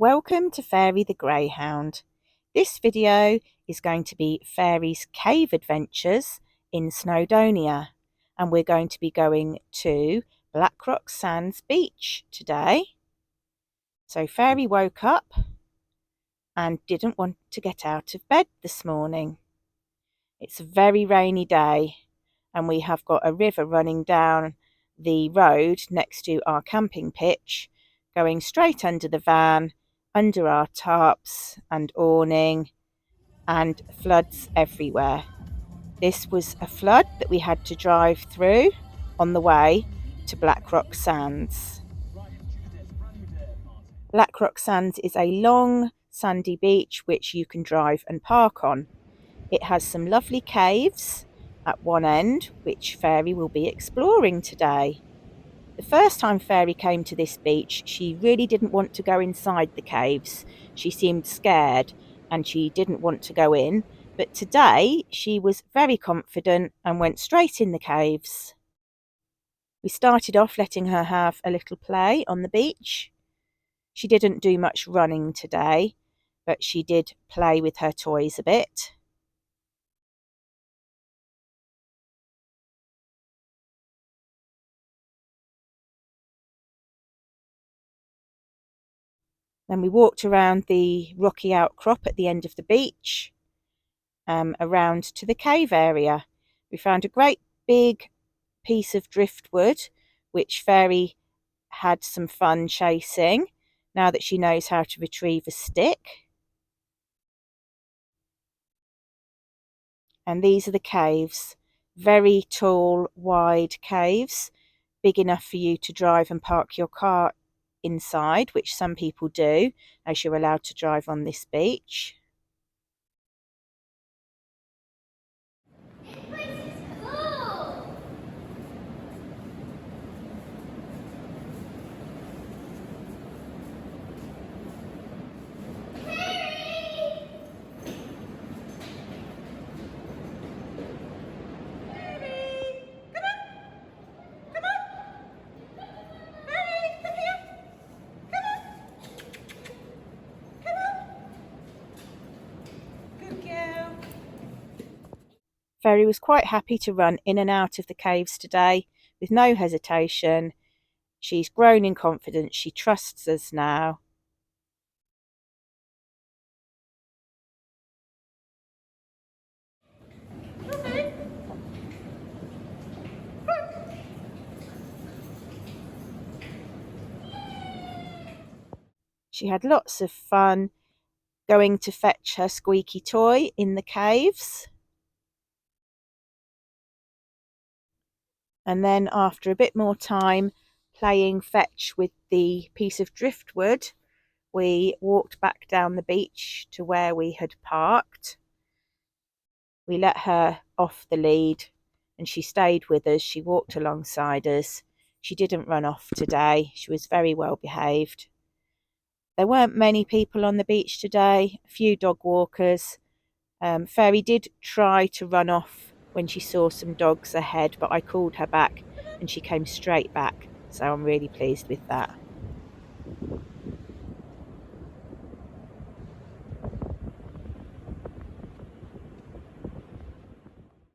Welcome to Fairy the Greyhound. This video is going to be Fairy's cave adventures in Snowdonia, and we're going to be going to Blackrock Sands Beach today. So Fairy woke up and didn't want to get out of bed this morning. It's a very rainy day and we have got a river running down the road next to our camping pitch, going straight under the van, under our tarps and awning, and floods everywhere. This was a flood that we had to drive through on the way to Blackrock Sands. Blackrock Sands is a long sandy beach which you can drive and park on. It has some lovely caves at one end which Fairy will be exploring today. The first time Fairy came to this beach, she really didn't want to go inside the caves. She seemed scared and she didn't want to go in, but today she was very confident and went straight in the caves. We started off letting her have a little play on the beach. She didn't do much running today, but she did play with her toys a bit. Then we walked around the rocky outcrop at the end of the beach, around to the cave area. We found a great big piece of driftwood, which Fairy had some fun chasing, now that she knows how to retrieve a stick. And these are the caves, very tall, wide caves, big enough for you to drive and park your car inside, which some people do, as you're allowed to drive on this beach. Fairy was quite happy to run in and out of the caves today with no hesitation. She's grown in confidence. She trusts us now. She had lots of fun going to fetch her squeaky toy in the caves. And then after a bit more time playing fetch with the piece of driftwood, we walked back down the beach to where we had parked. We let her off the lead and she stayed with us. She walked alongside us. She didn't run off today. She was very well behaved. There weren't many people on the beach today, a few dog walkers. Fairy did try to run off when she saw some dogs ahead, but I called her back and she came straight back, so I'm really pleased with that.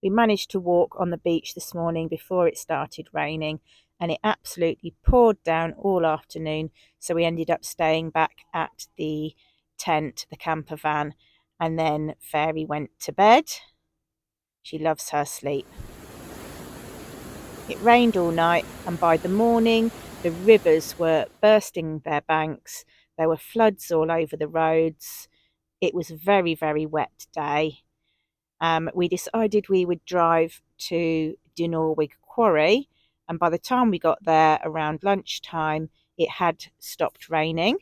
We managed to walk on the beach this morning before it started raining, and it absolutely poured down all afternoon, so we ended up staying back at the tent, the camper van, and then Fairy went to bed. She loves her sleep. It rained all night, and by the morning the rivers were bursting their banks. There were floods all over the roads. It was a very, very wet day. We decided we would drive to Dinorwig Quarry, and by the time we got there around lunchtime it had stopped raining,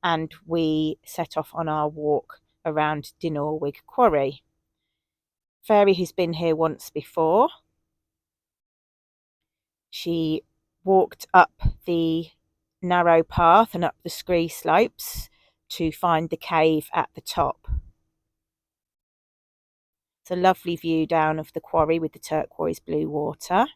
and we set off on our walk around Dinorwig Quarry. Fairy has been here once before. She walked up the narrow path and up the scree slopes to find the cave at the top. It's a lovely view down of the quarry with the turquoise blue water.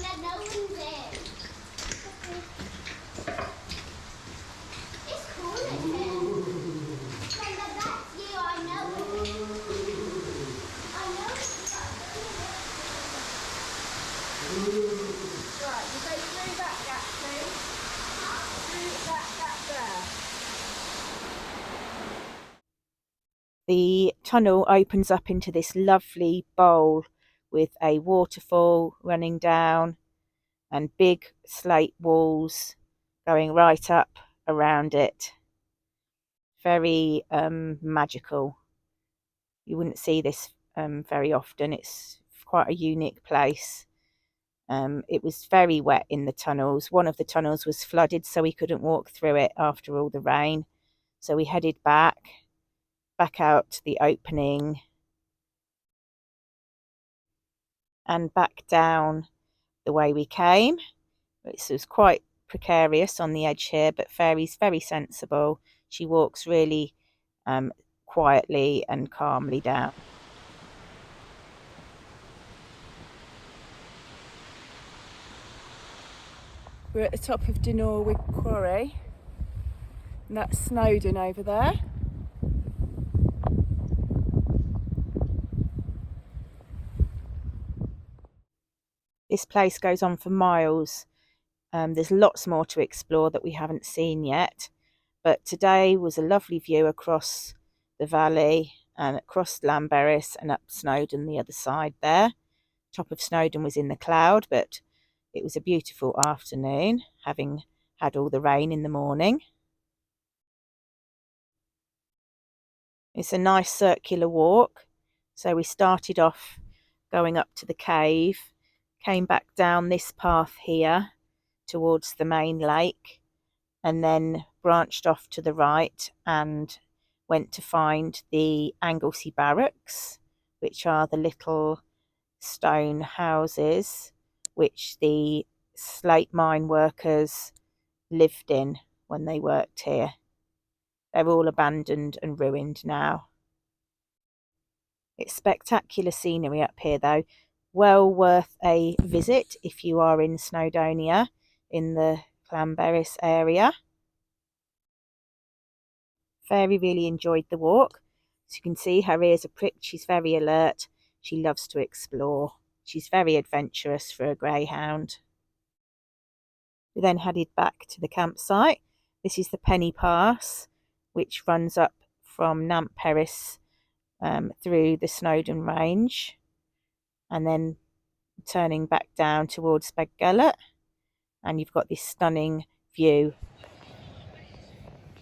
that no one's there. It's cool in here. Brenda, that's you, I know it. I know it's Right, you go through that gap, please. Through that gap there. The tunnel opens up into this lovely bowl with a waterfall running down and big slate walls going right up around it. Very magical. You wouldn't see this very often. It's quite a unique place. It was very wet in the tunnels. One of the tunnels was flooded, so we couldn't walk through it after all the rain. So we headed back out to the opening and back down the way we came. It was quite precarious on the edge here, but Fairy's very sensible. She walks really quietly and calmly down. We're at the top of Dinorwig Quarry, and that's Snowdon over there. This place goes on for miles. There's lots more to explore that we haven't seen yet, but today was a lovely view across the valley and across Llanberis and up Snowdon the other side there. Top of Snowdon was in the cloud, but it was a beautiful afternoon, having had all the rain in the morning. It's a nice circular walk. So we started off going up to the cave, came back down this path here towards the main lake, and then branched off to the right and went to find the Anglesey Barracks, which are the little stone houses which the slate mine workers lived in when they worked here. They're all abandoned and ruined now. It's spectacular scenery up here though. Well worth a visit if you are in Snowdonia in the Llanberis area. Fairy really enjoyed the walk. As you can see, her ears are pricked. She's very alert. She loves to explore. She's very adventurous for a greyhound. We then headed back to the campsite. This is the Penny Pass, which runs up from Llanberis through the Snowdon Range, and then turning back down towards Begullet, and you've got this stunning view.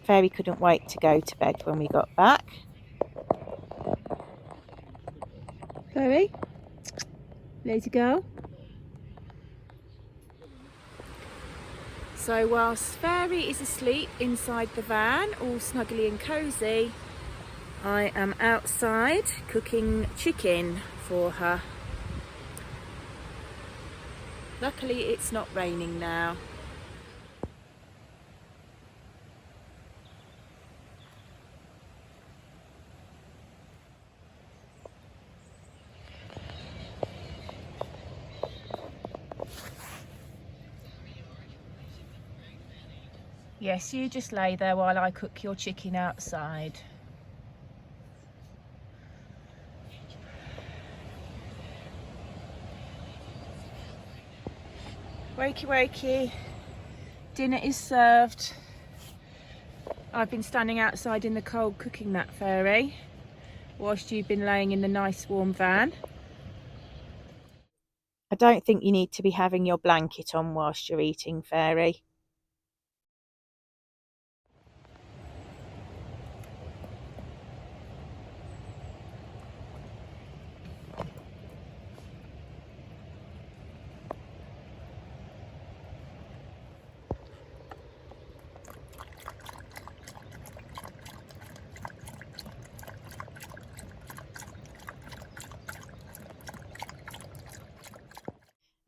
Fairy couldn't wait to go to bed when we got back. Fairy, lazy girl. So whilst Fairy is asleep inside the van, all snuggly and cosy, I am outside cooking chicken for her. Luckily it's not raining now. Yes, you just lay there while I cook your chicken outside. Wakey wakey, dinner is served. I've been standing outside in the cold cooking that, Fairy, whilst you've been laying in the nice warm van. I don't think you need to be having your blanket on whilst you're eating, Fairy.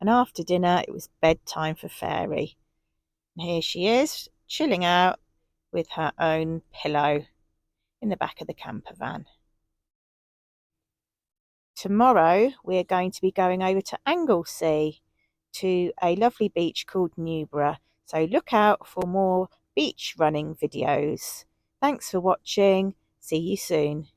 And after dinner, it was bedtime for Fairy. And here she is, chilling out with her own pillow in the back of the camper van. Tomorrow, we're going to be going over to Anglesey to a lovely beach called Newborough. So look out for more beach running videos. Thanks for watching. See you soon.